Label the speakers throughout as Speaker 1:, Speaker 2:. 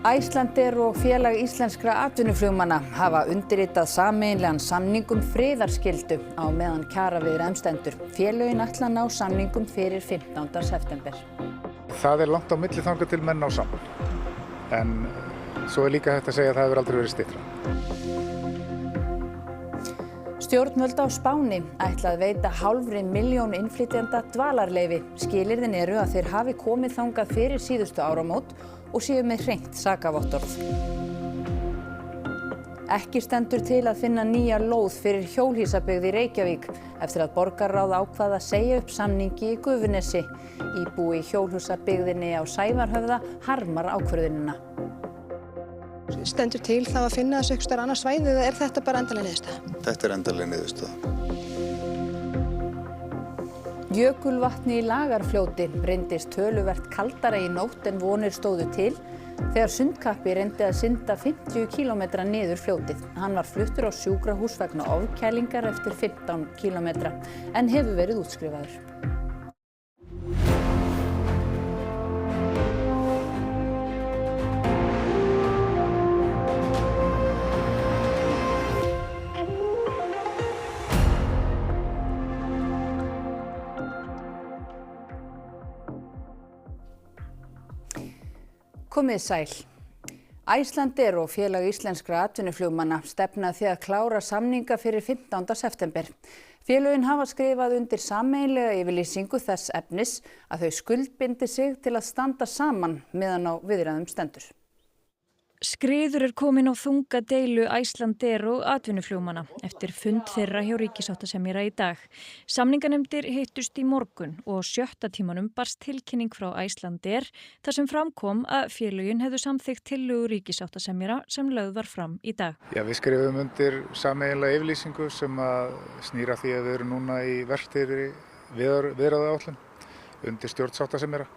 Speaker 1: Icelandair og Félag íslenskra atvinnuflugmanna hafa undirritað sameiginlegan samning friðarskyldu á meðan kjaraviðræðum stendur. Félögin ætla að ná samningum fyrir 15. september.
Speaker 2: Það langt á milli þangað til menn ná saman. En svo líka hægt að segja að það hefur aldrei verið styttra.
Speaker 1: Stjórnvöld á Spáni ætla að veita 500 milljón innflytjenda dvalarleyfi. Skilyrðin eru að þeir hafi komið þangað fyrir síðustu áramót og séu með hreint sakavottorð. Ekki stendur til að finna nýja lóð fyrir hjólhýsabyggð í Reykjavík eftir að borgarráð ákvað að segja upp samningi í Gufunesi. Íbúi í hjólhýsabyggðinni á Sævarhöfða harmar ákvörðunina.
Speaker 3: Stendur til þá að finna þessu einhvers staðar annars svæði eða er þetta bara endanleg niðurstaða?
Speaker 4: Þetta endanleg niðurstaða.
Speaker 1: Jökulvatni í Lagarfljóti reyndist töluvert kaldara í nótt en vonir stóðu til þegar sundkappi reyndi að synda 50 kílómetra niður fljótið. Hann var fluttur á sjúkrahús vegna ofkælingar eftir 15 kílómetra en hefur verið útskrifaður. Komið sæl. Icelandair og Félag íslenskra atvinnuflugmanna stefna því að klára samninga fyrir 15. september. Félögin hafa skrifað undir sameiginlega yfirlýsingu þess efnis að þau skuldbindi sig til að standa saman meðan á viðræðum stendur.
Speaker 5: Skriður komin á þunga deilu Icelandair og atvinnuflugmanna eftir fund þeirra hjá ríkissáttasemjara í dag. Samninganefndir hittust í morgun og 7. tímanum barst tilkynning frá Icelandair þar sem framkom að félögin hefðu samþykkt tillögu ríkissáttasemjara sem lögð var fram í dag.
Speaker 2: Já, við skrifum undir sameiginlega yfirlýsingu sem að snýra því að við erum núna í verkstýrðri viðræðuáætlun undir stjórn sáttasemjara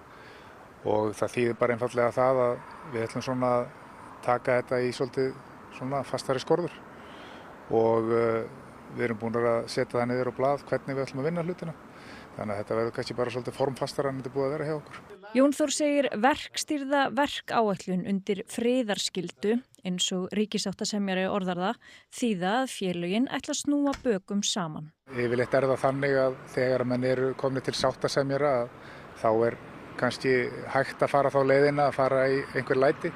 Speaker 2: og það þýðir bara einfaldlega það að við ætlum svona að taka þetta í svolítið svona fastari skorður og við erum búin að setja það niður á blað hvernig við ætlum að vinna hlutina. Þannig að þetta verður kannski bara svolítið formfastara en þetta er búið að vera hjá okkur.
Speaker 5: Jón Þór segir verkstýrða verkáætlun undir friðarskyldu eins og ríkissáttasemjari orðar það þýða að félögin ætla að snúa bökum saman.
Speaker 2: Yfirleitt er það þannig að þegar menn eru komnir til sáttasemjara þá er kannski hægt að fara þá leiðina að fara í einhver læti.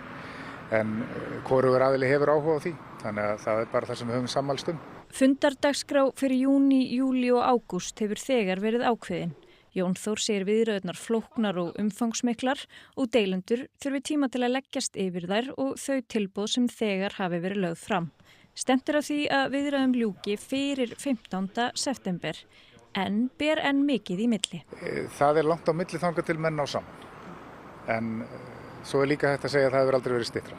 Speaker 2: En hvorugur aðili hefur áhuga á því, þannig að það er bara það sem við höfum sammælst um.
Speaker 5: Fundardagskrá fyrir júní, júlí og ágúst hefur þegar verið ákveðin. Jón Þór segir viðræðurnar flóknar og umfangsmiklar og deilendur þurfi tíma til að leggjast yfir þær og þau tilboð sem þegar hafi verið lögð fram. Stefnt er að því að viðræðum ljúki fyrir 15. september, en ber enn mikið í milli.
Speaker 2: Það langt á milli þangað til menn ná saman, en svo líka hægt að segja að það hefur aldrei verið styttra.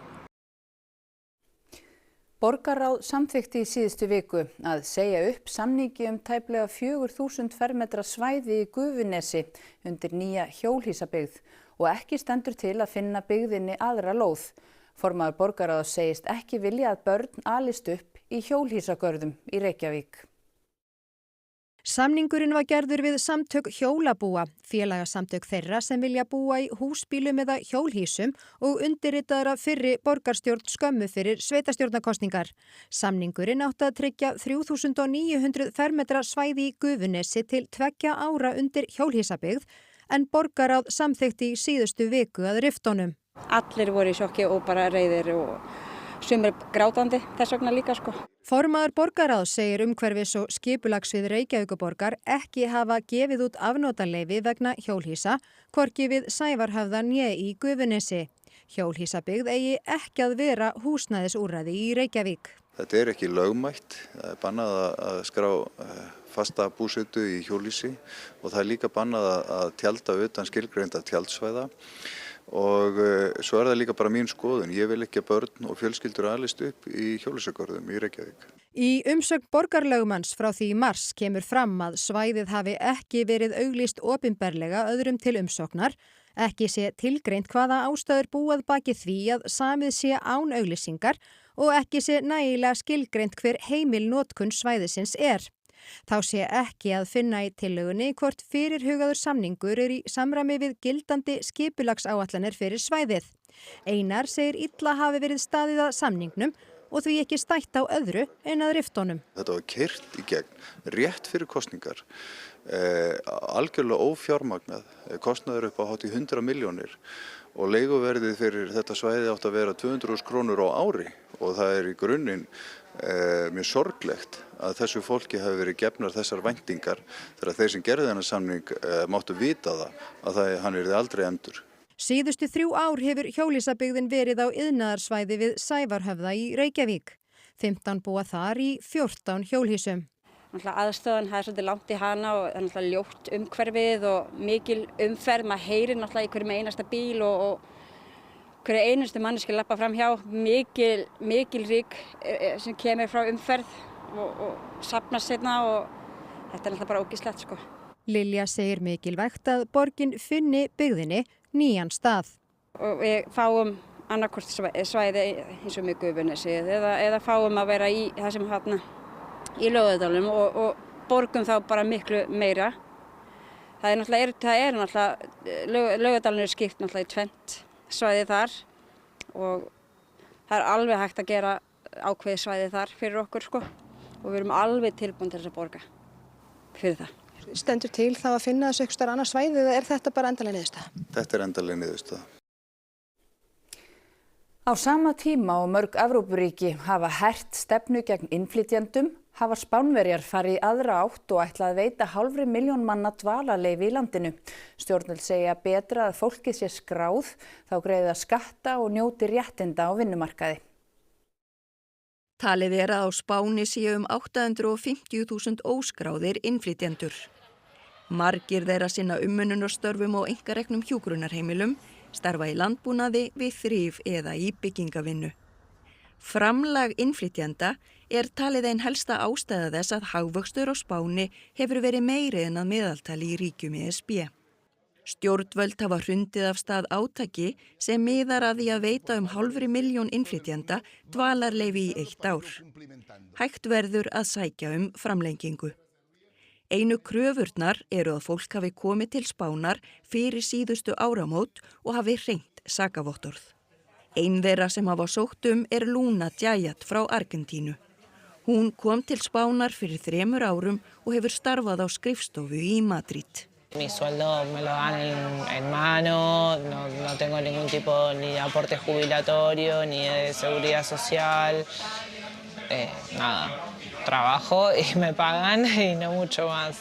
Speaker 1: Borgarráð samþykkti í síðustu viku að segja upp samningi tæplega 4.000 fermetra svæði í Gufunesi undir nýja hjólhýsabyggð og ekki stendur til að finna byggðinni aðra lóð. Formaður borgarráðs segist ekki vilja að börn alist upp í hjólhýsagörðum í Reykjavík.
Speaker 6: Samningurinn var gerður við samtök hjólabúa, félagasamtök þeirra sem vilja búa í húsbílum eða hjólhýsum og undirritaður af fyrri borgarstjórn skömmu fyrir sveitarstjórnarkosningar. Samningurinn átti að tryggja 3.900 fermetra svæði í Gufunesi til 2 ára undir hjólhýsabyggð en borgarráð samþykkti í síðustu viku að riftunum.
Speaker 7: Allir voru í sjokki og bara reiðir og sumir grátandi þess vegna líka sko.
Speaker 6: Formaður borgarráðs segir umhverfis- og skipulagssvið Reykjavíkurborgar ekki hafa gefið út afnotaleyfi vegna hjólhýsa, hvorki við Sævarhöfða né í Gufunesi. Hjólhýsabyggð eigi ekki að vera húsnæðisúrræði í Reykjavík.
Speaker 4: Þetta er ekki lögmætt, það er bannað að skrá fasta búsetu í hjólhýsi og það er líka bannað að tjalda utan skilgreinda tjaldsvæða. Og svo er það líka bara mín skoðun. Ég vil ekki að börn og fjölskyldur alist upp í hjólhýsagörðum í Reykjavík.
Speaker 6: Í umsögn borgarlögmanns frá því í mars kemur fram að svæðið hafi ekki verið auglýst opinberlega öðrum til umsóknar, ekki sé tilgreint hvaða ástæður búað baki því að samið sé án auglýsingar og ekki sé nægilega skilgreint hver heimil notkun svæðisins er. Þá sé ekki að finna í tillögunni hvort fyrirhugaður samningur í samræmi við gildandi skipulagsáætlanir fyrir svæðið. Einar segir illa hafi verið staðið að samningnum og því ekki stætt á öðru en að riftunum.
Speaker 4: Þetta var keyrt í gegn rétt fyrir kosningar, algjörlega ófjármagnað, kostnaður upp á hátt í 100 milljónir og leiguverðið fyrir þetta svæði átt að vera 200.000 krónur á ári og það í grunninn mjög sorglegt að þessu fólki hafi verið gefnar þessar væntingar þegar þeir sem gerðu þennan samning máttu vita að hann yrði aldrei efndur.
Speaker 6: Síðustu 3 ár hefur hjólhýsabyggðin verið á iðnaðarsvæði við Sævarhöfða í Reykjavík. 15 búa þar í 14 hjólhýsum.
Speaker 7: Aðstöðan það svolítið langt í hana og það er ljótt umhverfið og mikil umferð. Maður heyrir í hverjum einasta bíl og hverju einustu manneski labba fram hjá. Mikil ryk sem kemur frá umferð og safnast seinna og þetta er bara ógeðslegt sko.
Speaker 6: Lilja segir mikilvægt að borgin finni byggðinni nýjan stað.
Speaker 7: Og við fáum annarkvort svæði eins og með Gufunesi eða fáum að vera í þessum í Laugardalnum og borgum þá bara miklu meira. Laugardalinn er skipt í 2 svæði þar og það er alveg hægt að gera ákveðið svæði þar fyrir okkur sko og við erum alveg tilbúin til þess að borga fyrir það.
Speaker 3: Stendur til þá að finna þessu einhvers staðar annað svæði eða er þetta bara endanleg niðurstaða?
Speaker 4: Þetta er endanleg niðurstaða.
Speaker 1: Á sama tíma og mörg Evrópuríki hafa hert stefnu gegn innflytjendum, hafa Spánverjar farið í aðra átt og ætla að veita 500.000 manna dvalarleyfi í landinu. Stjórnvöld segja betra að fólkið sé skráð, þá greiða skatta og njóti réttinda á vinnumarkaði.
Speaker 8: Talið er að á Spáni séu 850.000 óskráðir innflytjendur. Margir þeirra sinna umönnunarstörfum og einkareknum hjúkrunarheimilum, starfa í landbúnaði, við þrif eða í byggingavinnu. Framlag innflytjenda er talið ein helsta ástæða þess að hagvöxtur á Spáni hefur verið meiri en að meðaltali í ríkjum ESB. Stjórnvöld hafa hrundið af stað átaki sem miðar að því að veita 500.000 innflytjenda dvalarleyfi í 1 ár. Hægt verður að sækja framlengingu. Einu kröfurnar eru að fólk hafi komið til Spánar fyrir síðustu áramót og hafi hreint sakavottorð. Ein þeirra sem hafa sótt er Luna Djayat frá Argentínu. Hún kom til Spánar fyrir 3 árum og hefur starfað á skrifstofu í Madrid.
Speaker 9: Mi sueldo me lo dan en mano, no tengo ningún tipo ni de aporte jubilatorio, ni de seguridad social, nada. Trabajo y me pagan y no mucho más.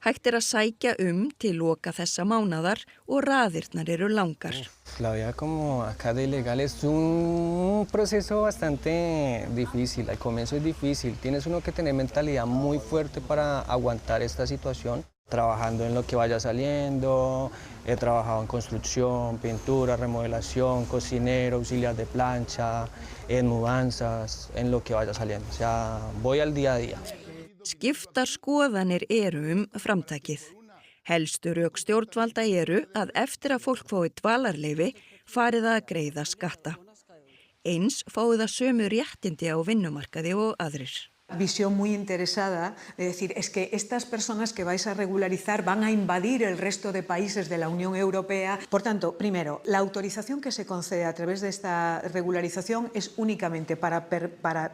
Speaker 8: Hægt að sækja til loka þessa mánaðar og raðirnar eru langar.
Speaker 10: La vida como acá de ilegal es un proceso bastante difícil. Al comienzo es difícil. Tienes uno que tener mentalidad muy fuerte para aguantar esta situación. Trabajando en lo que vaya saliendo, he trabajado en construcción, pintura, remodelación, cocinero, auxiliar de plancha, en mudanzas, en lo que vaya saliendo. O sea, voy al día a día.
Speaker 8: Skiptar skoðanir eru framtakið. Helstu rök stjórnvalda eru að eftir að fólk fái dvalarleyfi farið að greiða skatta. Eins fái það sömu réttindi á vinnumarkaði og aðrir.
Speaker 11: Visión muy interesada de decir es que estas personas que vais a regularizar van a invadir el resto de países de la Unión Europea. Por tanto, primero, la autorización que se concede a través de esta regularización es únicamente para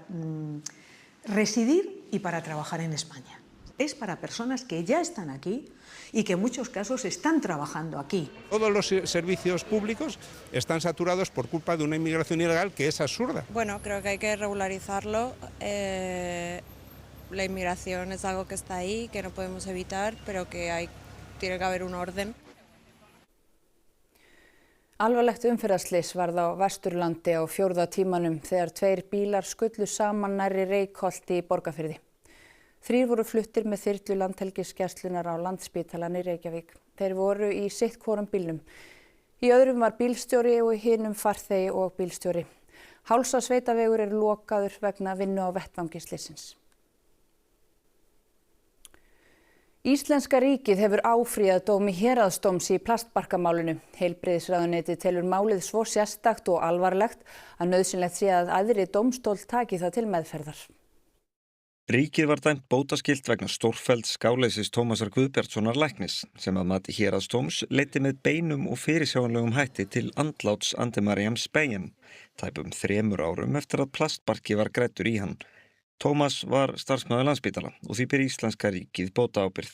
Speaker 11: residir y para trabajar en España. Es para personas que ya están aquí y que en muchos casos están trabajando aquí.
Speaker 12: Todos los servicios públicos están saturados por culpa de una inmigración ilegal que es absurda.
Speaker 13: Bueno, creo que hay que regularizarlo. La inmigración es algo que está ahí, que no podemos evitar, pero que tiene que haber un orden.
Speaker 1: Alvarlegt umferðarslys varð á Vesturlandi á 4. tímanum þegar 2 bílar skullu saman nærri Reykholti í Borgarfirði. 3 voru fluttir með þyrlu Landhelgisgæslunnar á Landspítalann í Reykjavík. Þeir voru í sitt hvorum bílnum. Í öðrum var bílstjóri og í hinum farþegi og bílstjóri. Hálsasveitavegur er lokaður vegna vinnu á vettvangi slysins. Íslenska ríkið hefur áfrýjað dómi héraðsdóms í plastbarkamálinu. Heilbrigðisráðuneytið telur málið svo sérstakt og alvarlegt að nauðsynlegt sé að æðri dómstól taki það til meðferðar.
Speaker 14: Ríkið var dæmt bótaskylt vegna stórfellds gáleysis Tómasar Guðbjartssonar læknis sem að mati héraðsdóms leiddi með beinum og fyrirsjáanlegum hætti til andláts Andemariam Speyen, tæpum 3 árum eftir að plastbarki var græddur í hann. Tómas var starfsmaður Landspítala og því ber íslenska ríkið bótaábyrgð.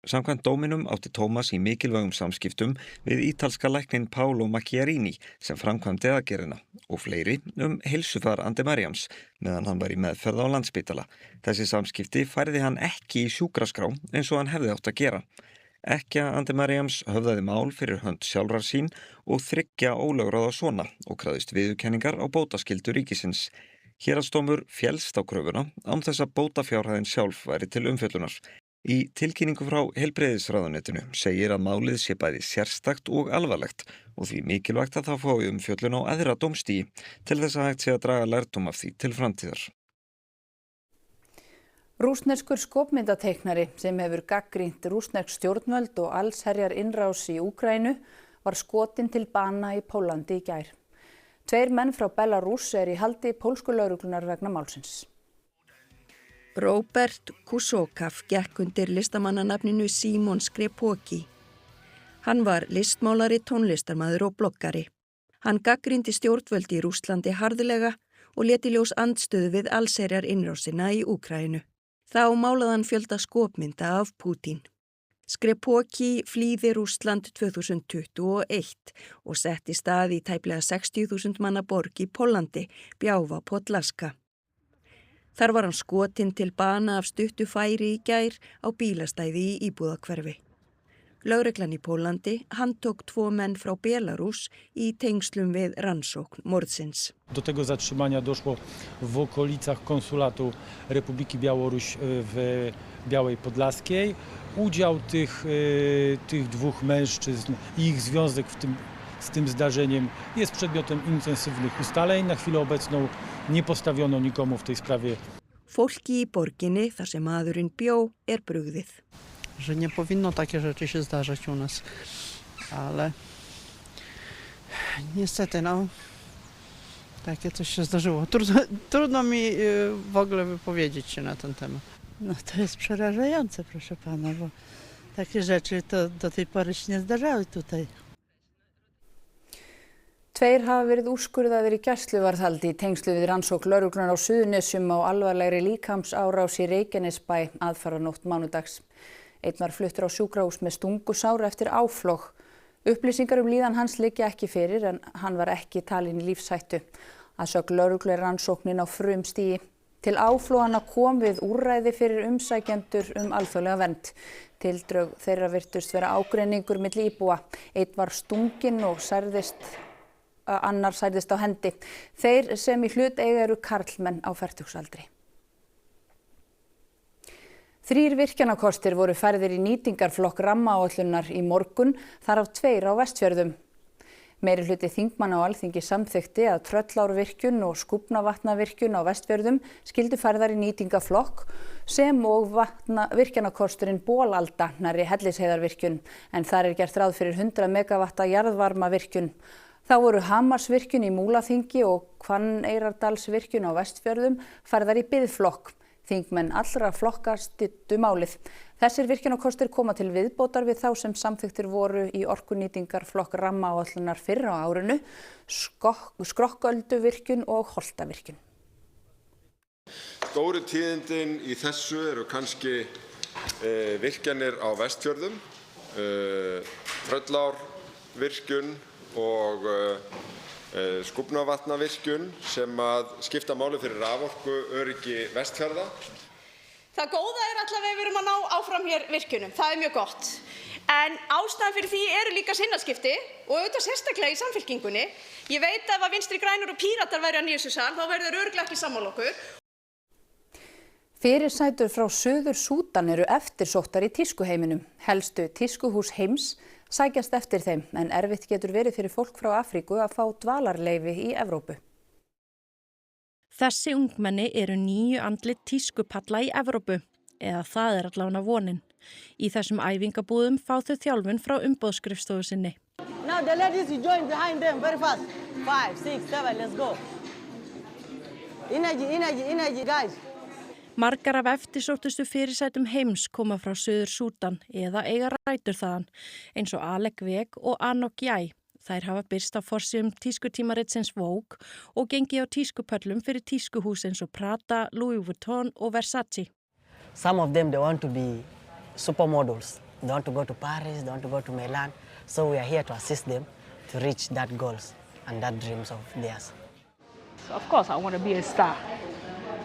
Speaker 14: Samkvæmt dóminum átti Tómas í mikilvægum samskiptum við ítalska læknin Paolo Macchiarini sem framkvæmdi aðgerðina og fleiri heilsufar Andemariams meðan hann var í meðferð á Landspítala. Þessi samskipti færði hann ekki í sjúkraskrá eins og hann hefði átt að gera. Ekkja Andemariams höfðaði mál fyrir hönd sjálfrar sín og 3 ólögráða sona og krafðist viðurkenningar á bótaskyldu ríkisins. Héraðsdómur féllst á kröfuna án þess að bótafjárhæðin sjálf væri til umfjöllunar. Í tilkynningu frá heilbrigðisráðuneytinu segir að málið sé bæði sérstakt og alvarlegt og því mikilvægt að það fái umfjöllun á æðra dómstigi til þess að hægt sé að draga lærdóm af því til framtíðar.
Speaker 1: Rússneskur skopmyndateiknari sem hefur gagnrýnt rússnesk stjórnvöld og allsherjar innrás í Úkraínu var skotinn til bana í Pólandi í gær. 2 menn frá Belarús í haldi pólsku lögreglunar vegna málsins.
Speaker 8: Robert Kusokav gekk undir listamannanafninu Simon Skrepoki. Hann var listmálari, tónlistarmaður og bloggari. Hann gagnrýndi stjórnvöld í Rússlandi harðlega og lét í ljós andstöðu við allsherjar innrásina í Úkraínu. Þá málaði hann fjölda skopmynda af Pútín. Skrepoki flýði Rússland 2021 og setti stað í tæplega 60.000 manna borg í Pólandi, Bjáva Podlaska. Þar var hann skotinn til bana af stuttu færi í gær á bílastæði í íbúðahverfi. Lögreglan í Pólandi handtók 2 menn frá Belarús í tengslum við rannsókn mordsins.
Speaker 15: Do tego zatrzymania doszło w okolicach konsulatu Republiki Białoruś w Białej Podlaskiej. Udział tych 2 mężczyzn i ich związek z tym zdarzeniem jest przedmiotem intensywnych ustaleń. Na chwilę obecną nie postawiono nikomu w tej sprawie.
Speaker 8: Fólki í borginni, þar sem maðurinn bjó, brugðið.
Speaker 16: Że nie powinno takie rzeczy się zdarzać u nas, ale niestety takie coś się zdarzyło. Trudno mi w ogóle wypowiedzieć się na ten temat.
Speaker 17: No to jest przerażające, proszę pana, bo takie rzeczy to do tej pory się nie zdarzały tutaj.
Speaker 1: 2 hafa verið úrskurðaðir í gæsluvarðhaldi í tengslu við rannsókn lögreglunar á Suðurnesjum á alvarlegri líkamsárás í Reykjanesbæ aðfaranótt mánudags. Einn var fluttur á sjúkrahús með stungusár eftir áflog. Upplýsingar líðan hans liggja ekki fyrir en hann var ekki talinn í lífshættu. Að sögn lögreglu rannsóknin á frumstigi. Til áflogana kom við úrræði fyrir umsækjendur alþjóðlega vernd. Tildrög þeirra virtust vera ágreiningur milli íbúa. Einn var stunginn og annar særðist á hendi. Þeir sem í hlut eiga eru karlmenn á fertugsaldri. 3 virkjanakostir voru færðir í nýtingarflokk rammaáætlunar í morgun, þar af 2 á Vestfjörðum. Meirihluti þingmanna á Alþingi samþykkti að Tröllárvirkjun og Skúfnavatnavirkjun á Vestfjörðum skyldu færðar í nýtingarflokk sem og virkjanakosturinn Bolalda nærri Hellisheiðarvirkjun, en þar gert ráð fyrir 100 megavatta jarðvarmavirkjun. Þá voru Hamarsvirkjun í Múlaþingi og Hvanneyrardalsvirkjun á Vestfjörðum færðar í biðflokk. Þingmenn allra flokka studdu málið. Þessir virkjunarkostir koma til viðbótar við þá sem samþykktir voru í orkunýtingarflokk rammaáætlunar fyrr á árinu, Skrokkölduvirkjun og Holtavirkjun.
Speaker 18: Stóru tíðindin í þessu eru kannski virkjanir á Vestfjörðum, Tröllárvirkjun og Skúfnavatnavirkjun sem að skipta máli fyrir raforkuöryggi Vestfjarða.
Speaker 19: Það góða allavega við erum að ná áfram hér virkjunum, það mjög gott. En ástæðan fyrir því eru líka sinnaskipti og auðvitað sérstaklega í Samfylkingunni. Ég veit ef að Vinstri grænir og Píratar væru að nýja sal, þá væru þeir örugglega ekki sammála okkur.
Speaker 1: Fyrirsætur frá Suður Súdan eru eftirsóttar í tískuheiminum. Helstu tískuhús heims sækjast eftir þeim, en erfitt getur verið fyrir fólk frá Afríku að fá dvalarleyfi í Evrópu.
Speaker 20: Þessi ungmenni eru nýju andlit tískupalla í Evrópu, eða það allavega vonin. Í þessum æfingabúðum fá þau þjálfun frá umboðsskrifstofu sinni.
Speaker 21: Now the ladies you join behind them very fast. 5, 6, 7, let's go. Energy, guys.
Speaker 20: Margar af eftirsóttustu fyrirsætum heims koma frá Suður Súdan eða eiga rætur þaðan, eins og Alec Wek og Anok Yai. Þær hafa birst á forsíðum tískutímaritsins Vogue og gengið á tískupöllum fyrir tískuhús eins og Prada, Louis Vuitton og Versace.
Speaker 21: Some of them, they want to be supermodels. They want to go to Paris, they want to go to Milan. So we are here to assist them to reach that goals and that dreams of theirs.
Speaker 5: So of course, I want to be a star.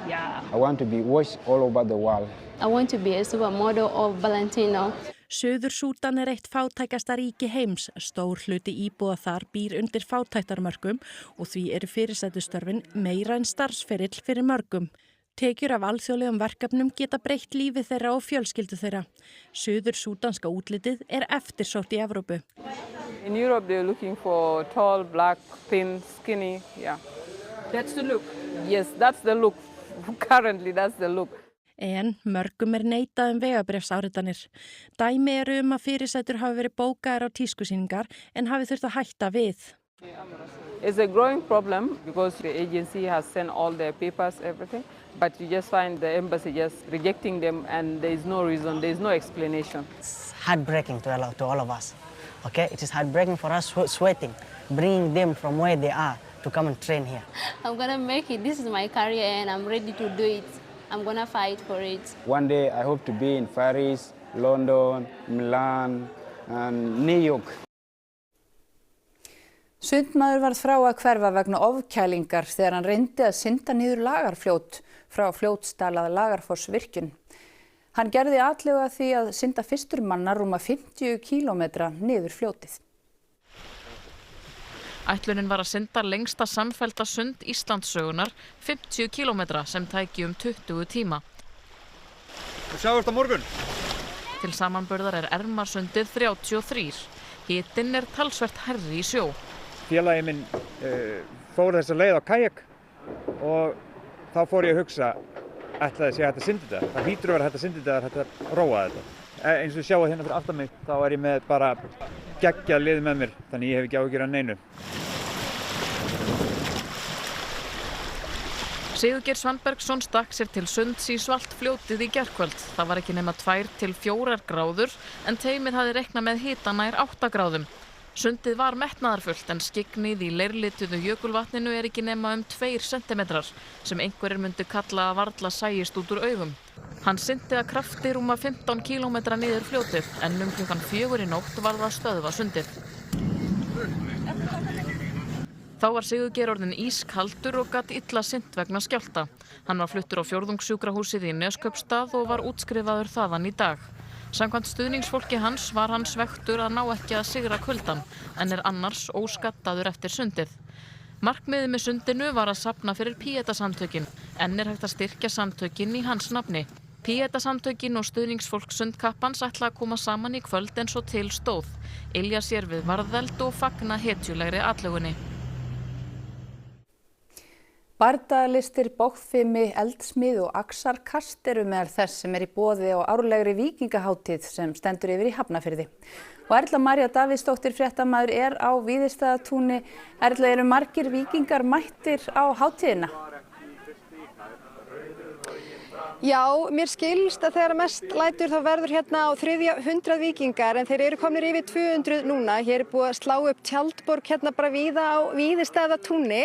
Speaker 5: Yeah.
Speaker 22: I want to be watched all over the world.
Speaker 23: I want to be a supermodel of Valentino.
Speaker 20: Suður Súdan eitt fátækasta ríki heims. Stór hluti íbúa þar býr undir fátæktarmörkum og því eru fyrirsætustörfin meira en starfsferill fyrir mörgum. Tekjur af alþjóðlegum verkefnum geta breytt lífi þeirra og fjölskyldu þeirra. Suður súdanska útlitið eftirsótt í Evrópu.
Speaker 24: In Europe they're looking for tall, black, thin, skinny, yeah.
Speaker 5: That's the look.
Speaker 24: Yes, that's the look. Currently that's the look.
Speaker 20: En mörgum neitað vegabréfsáritanir. Dæmi eru að fyrirsætur hafi verið bókaðar á tískusýningar en hafi þurft að hætta við.
Speaker 24: It's a growing problem because the agency has sent all their papers, everything, but you just find the embassy just rejecting them and there is no reason, there is no explanation.
Speaker 21: It's heartbreaking to all of us. Okay, it is heartbreaking for us sweating, bringing them from where they are to come and train here.
Speaker 23: I'm gonna make it. This is my career and I'm ready to do it. I'm gonna fight for it.
Speaker 22: One day I hope to be in Paris, London, Milan and New York.
Speaker 1: Sundmaður varð frá að hverfa vegna ofkælingar þegar hann reyndi að synda niður Lagarfljót frá Fljótsdal að Lagarfossvirkjun. Hann gerði atlögu að því að synda fyrstur manna rúma 50 kílómetra niður fljótið.
Speaker 25: Ætlunin var að synda lengsta samfellda sund Íslandssögunar 50 kílómetra sem tæki 20 tíma.
Speaker 26: Sjáumst á morgun.
Speaker 25: Til samanburðar Ermarsundið 33. Hitinn talsvert hærri í sjó.
Speaker 26: Félagi minn fór þessa leið á kajak og þá fór ég að hugsa ætlaði sé hægt að synda þetta. Það hlýtur að vera hægt að synda þetta, hægt að róa þetta. Eins og sjáu hérna fyrir aftan mig, þá ég með bara geggjað lið með mér, þannig ég hef ekki áhyggjur af neinu.
Speaker 25: Sigurgeir Svanbergsson stakk sér til sunds í Svaltfljótið í gærkvöld. Það var ekki nema 2 til 4 gráður en teymið hafði reiknað með hita nær 8 gráðum. Sundið var metnaðarfullt en skyggnið í leirlituðu jökulvatninu ekki nema 2 sentimetrar sem einhverjir myndu kalla að varla sæist út úr augum. Hann syndi að krafti rúma 15 kílómetra niður fljótið en klukkan 4 í nótt var það stöðva sundið. Þá var Sigurgeir orðinn ískaldur og gat illa synt vegna skjálfta. Hann var fluttur á fjórðungssjúkrahúsið í Neskaupstað og var útskrifaður þaðan í dag. Samkvæmt stuðningsfólki hans var hann svekktur að ná ekki að sigra kuldann en annars óskattaður eftir sundið. Markmiðið með sundinu var að safna fyrir Pieta-samtökin en hægt að styrkja samtökin í hans nafni. Pieta-samtökin og stuðningsfólk sundkappans ætla að koma saman í kvöld eins og til stóð. Ylja sér við varðeld og fagna hetjulegri atlögunni.
Speaker 1: Bardagalistir, bogfimi, eldsmið og axarkast eru meðal þess sem í boði á árlegri víkingahátíð sem stendur yfir í Hafnarfirði. Og Erla María Davíðsdóttir fréttamaður á Víðistaðatúni. Erla, eru margir víkingar mættir á hátíðina?
Speaker 3: Já, mér skilst að þegar mest lætur þá verður hérna á 300 víkingar en þeir eru komnir yfir 200 núna. Hér búið að slá upp tjaldborg hérna bara víða á Víðistaðatúni.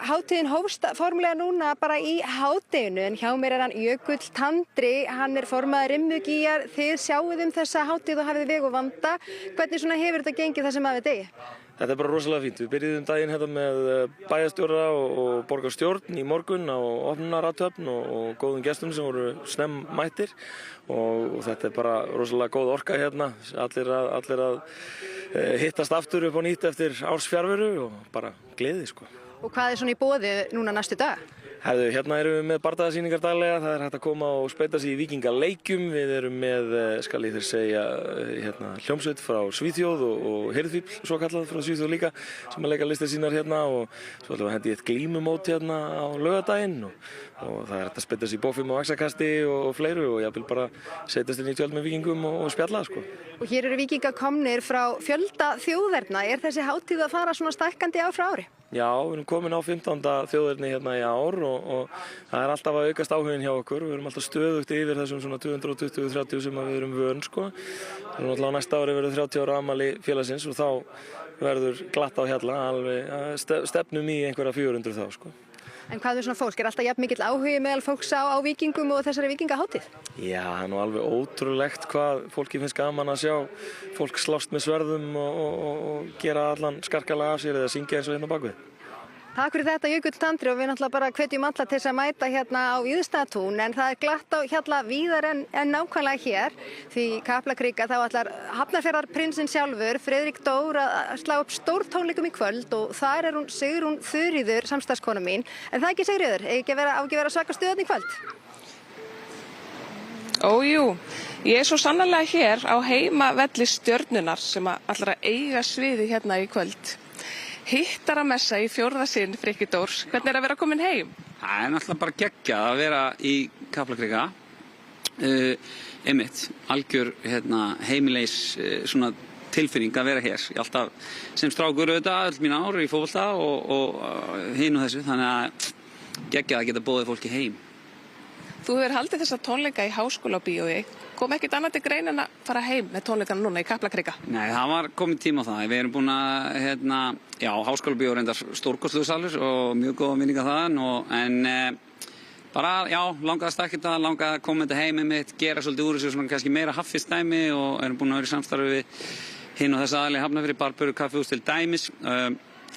Speaker 3: Hátíðin hófst formlega núna bara í hádeginu en hjá mér hann Jökull Tandri, hann formaður Rimmu-Gígar. Þið sjáuð þessa hátíð og hafið veg og vanda. Hvernig hefur þetta gengið það sem að við degi?
Speaker 27: Þetta bara rosalega fínt. Við byrjuðum daginn hérna með bæjarstjóra og borgarstjórn í morgun á opnunarathöfn og góðum gestum sem voru snemmættir og þetta bara rosalega góð orka hérna. Allir að hittast aftur upp á nýtt eftir árs fjarveru og bara gleði sko.
Speaker 3: Og hvað í boði núna næstu dag?
Speaker 27: Hérna erum við með bardagasýningar daglega, það hægt að koma og speita sig í víkingaleikjum. Við erum með, skal ég þér segja, hljómsveit frá Svíþjóð og Hirðfífl, svo kallað frá Svíþjóð líka, sem að leika listir sínar hérna og svo ætlum við að hendi eitt glímumót hérna á laugardaginn og það hægt að speita sig í bófum og axakasti og fleiru og jafnvel bara setjast inn í tjöld með víkingum og spjalla sko.
Speaker 3: Og hér eru víkingar komnir frá fjölda þjóðerna. Er þessi hátíð að fara svona stækkandi ár frá ári?
Speaker 27: Já, við erum komin á 15. þjóðerni hérna í ár og það alltaf að aukast áhugin hjá okkur. Við erum alltaf stöðugt yfir þessum svona 220-30 sem við erum vön, sko. Þannig að næsta ári verður 30 ára afmæli félagsins og þá verður glatt á hjalla, alveg stefnum í einhverja 400 þá, sko.
Speaker 3: En hvað svona fólk? Jafn mikill áhugi meðal fólks á víkingum og þessari víkingahátíð?
Speaker 27: Já, það nú alveg ótrúlegt hvað fólki finnst gaman að sjá fólk slást með sverðum og gera allan skarkalega af sér eða syngja eins og hérna bakvið.
Speaker 3: Takk fyrir þetta Jökull Tandri og við náttúrulega bara hvetjum alla til þess að mæta hérna á Víðistaðatún en það glatt á hjalla víðar en nákvæmlega hér því Kaplakrika þá ætlar Hafnarfjarðarprinsinn sjálfur Friðrik Dór að slá upp stórtónleikum í kvöld og þar hún Sigrún Þuríður samstarfskona mín en það ekki Sigríður, á ekki vera svaka stuð þarna í kvöld?
Speaker 2: Ójú, ég svo sannarlega hér á heimavelli Stjörnunnar sem ætlar að eiga sviði hérna í kvöld. Hittaramessa í 4. sinn, Frikki Dór. Hvernig að vera komin heim?
Speaker 4: Það náttúrulega bara geggjað að vera í Kaplakrika. Einmitt, algjör heimileis svona tilfinning að vera hér. Ég alltaf sem strákur auðvitað öll mín ár í fótbolta og hinn og þessu, þannig að geggjað að geta boðið fólki heim.
Speaker 2: Þú hefur haldið þessa tónleika í Háskólabíói. Kom ekkert annað til grein en að fara heim með tónleikana núna í Kaplakrika?
Speaker 4: Nei, það var komið tíma á það. Við erum búin að, Háskólabíó reyndar stórkostlegur salur og mjög góða minningar þaðan en bara, langaðist ekkert að koma þetta heim einmitt, gera svolítið úr þessu svona kannski meira haffistdæmi og erum búin að vera í samstarfi við hinn og þessa aðali Hafnarfirði, Barböru kaffihús til dæmis.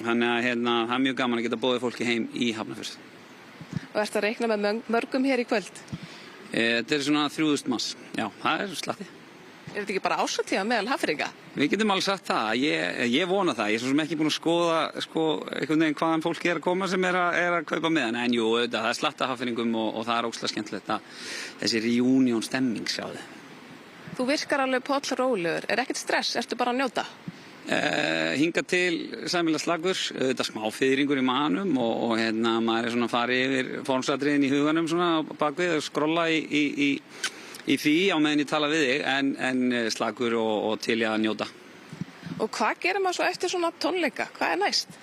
Speaker 4: Þannig að það er mjög gaman að geta boðið fólki heim í Hafnarfirði.
Speaker 2: Og ertu að reikna með mörgum hér í kvöld?
Speaker 4: Þetta svona 3000 manns. Já, það slatti.
Speaker 2: Er þetta ekki bara ásatíða meðal Hafnfirðinga?
Speaker 4: Við getum alveg sagt það. Ég vona það. Ég er svo sem ekki búin að skoða einhvern veginn hvaðan fólk er að koma sem er að kaupa miðana. En jú, það er slatta Hafnfirðingum og það er ógeðslega skemmtilegt þessi reunion stemming, sjáðu.
Speaker 2: Þú virkar alveg pollrólegur. Er ekkert stress? Ertu bara að njóta?
Speaker 4: Hinga til sæmilega slagur, auðvitað smá fiðringur í maganum og maður er svona að fara yfir formsatriðin í huganum svona bakvið og skrolla í því á meðan ég tala við þig en slagur og til að njóta.
Speaker 2: Og hvað gerir maður svo eftir svona tónleika? Hvað er næst?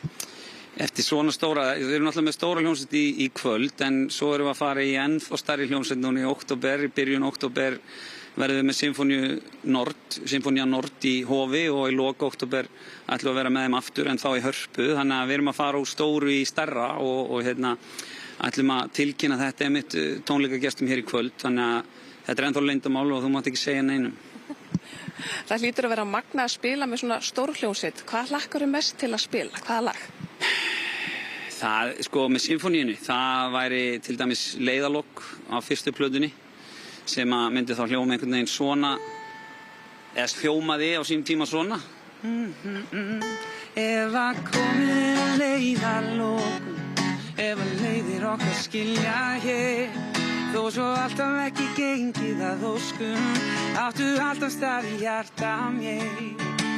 Speaker 4: Eftir svona stóra, við erum náttúrulega með stóra hljómsveit í kvöld en svo erum við að fara í ennþá stærri hljómsveit núna í byrjun október verðum við með Sinfonía Nord í Hofi og í lok október ætlum við að vera með þeim aftur en þá í Hörpu þannig að við erum að fara úr stóru í stærra og ætlum að tilkynna þetta einmitt tónleikagestum hér í kvöld þannig að þetta er ennþá leyndamál og þú mátt ekki segja neinum.
Speaker 2: Það hlýtur að vera magna að spila með svona stór hljómsveit. Hvað hlakkar mest til að spila? Hvaða lag?
Speaker 4: Það, með Sinfoníunni, það væri til dæmis Leiðalok á fyrstu plötunni sem að myndi þá hljóma einhvern veginn svona eða hljómaði á sínum tíma svona
Speaker 6: Ef að komið að leiðalokum ef að leiðir okkar skilja hér þó svo alltaf ekki gengið að óskum áttu alltaf stað í hjarta mér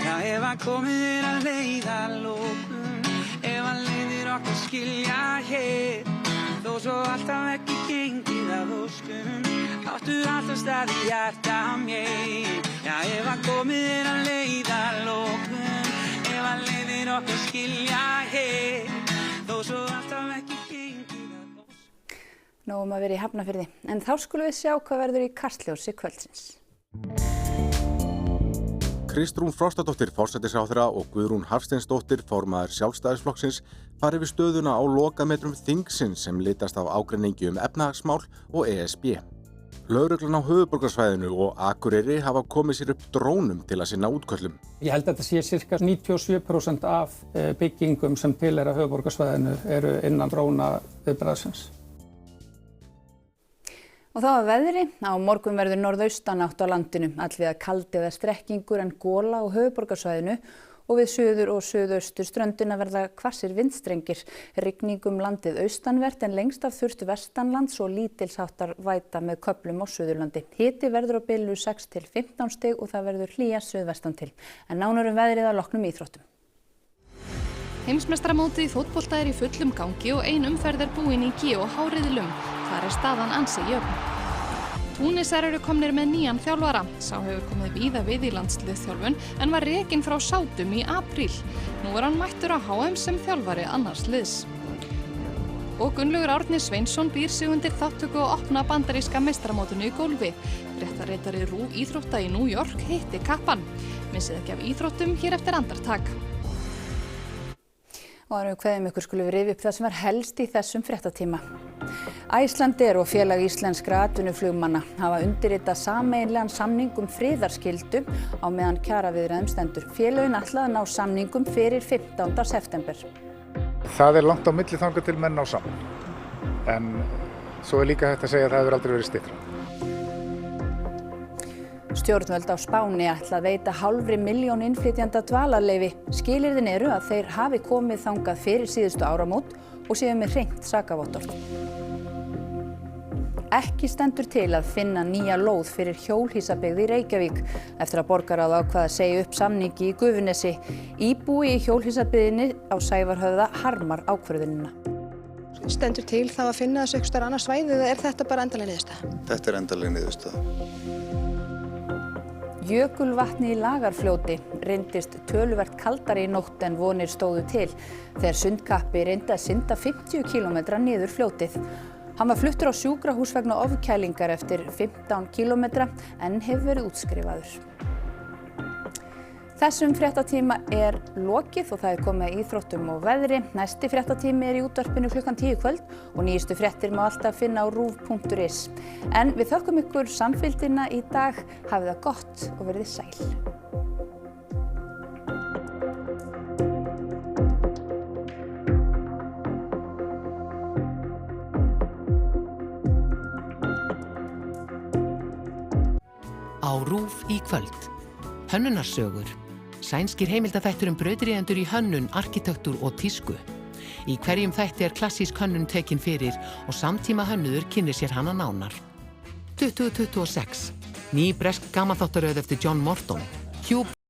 Speaker 6: Já, ef að komið að leiðalokum ef að leiðir okkar skilja hér þó svo alltaf ekki gengið að óskum áttu alltaf stað í hjarta mér Já, ef að komið að leiðalokum ef að leiðir okkar skilja hér þó svo alltaf ekki gengið að óskum
Speaker 1: Nóum að vera í Hafnarfirði, en þá skulum við sjá hvað verður í Kastljósi kvöldsins.
Speaker 7: Kristrún Frostadóttir, forsætisráðherra og Guðrún Hafsteinsdóttir, formaður Sjálfstæðisflokksins, fari við stöðuna á lokametrum þingsins sem litast af ágreiningi efnahagsmál og ESB. Lögreglan á höfuðborgarsvæðinu og Akureyri hafa komið sér upp drónum til að sinna útköllum.
Speaker 9: Ég held að þetta sé cirka 97% af byggingum sem tilheyra höfuðborgarsvæðinu eru innan dróna viðbragðsins.
Speaker 1: Og þá að veðri, á morgun verður norðaustanátt á landinu, allvíða kaldi eða strekkingur en gola á höfuðborgarsvæðinu og við suður og suðaustur ströndina verða hvassir vindstrengir, rigning landið austanvert en lengst af þurrt vestanlands og lítilsháttar væta með köflum á Suðurlandi. Hiti verður á bilinu 6 til 15 stig og það verður hlýjast suðvestan til, en nánar veðrið að loknum íþróttum.
Speaker 10: Heimsmeistaramótið í fótbolta í fullum gangi og ein umferð búin í Gíó Háriðlum. Þar staðan ansi jöfn. Túnisar eru komnir með nýjan þjálfara. Sá hefur komið víða við í landsliðsþjálfun en var rekinn frá Sátum í apríl. Nú hann mættur á HM sem þjálfari annars liðs. Og Gunnlaugur Árni Sveinsson býr sig undir þátttöku og opna bandaríska meistaramótinu í golfi. Fréttaritari RÚV íþrótta í New York hitti kappann. Missið ekki af íþróttum hér eftir andartak.
Speaker 1: Og árum við kveðum ykkur skulum við rifja upp það sem var helst í þessum fréttatíma. Icelandair og Félag íslenskra atvinnuflugmanna hafa undirritað sameiginlegan samning friðarskyldu á meðan kjaraviðræðum stendur. Félögin ætla að ná samningum fyrir 15. september.
Speaker 8: Það langt á milli þangað til menn ná saman. En svo líka hægt að segja að það hefur aldrei verið styttra.
Speaker 1: Stjórnvöld á Spáni ætla að veita 500.000 innflytjenda dvalarleyfi. Skilyrðin eru að þeir hafi komið þangað fyrir síðustu áramót og séu með hreint sakavottorð. Ekki stendur til að finna nýja lóð fyrir hjólhýsabyggð í Reykjavík eftir að borgarráð ákvað að segja upp samningi í Gufunesi. Íbúi í hjólhýsabyggðinni á Sævarhöfða harmar ákvörðunina.
Speaker 3: Stendur til þá að finna þessu einhvers staðar annars svæði eða er þetta bara endanleg niðurstaða?
Speaker 11: Þetta er endanleg niðurstaða.
Speaker 1: Jökulvatni í Lagarfljóti reyndist töluvert kaldari í nótt en vonir stóðu til þegar sundkappi reyndi að synda 50 km niður fljótið. Hann var fluttur á sjúkrahús vegna ofkælingar eftir 15 km en hefur verið útskrifaður. Þessum fréttatíma er lokið og það er komið að íþróttum og veðri. Næsti fréttatími er í útvarpinu klukkan 10 í kvöld og nýjustu fréttir má alltaf finna á ruv.is. En við þökkum ykkur samfylgdina í dag. Hafið það gott og verið sæl.
Speaker 12: Á RÚV í kvöld. Hönnunarsögur. Sænskir heimildaþættir brautryðjendur í hönnun, arkitektúr og tísku. Í hverjum þætti klassísk hönnun tekin fyrir og samtíma hönnuður kynnir sér hana nánar. 2026. Ný bresk gamanþáttaröð eftir John Morton.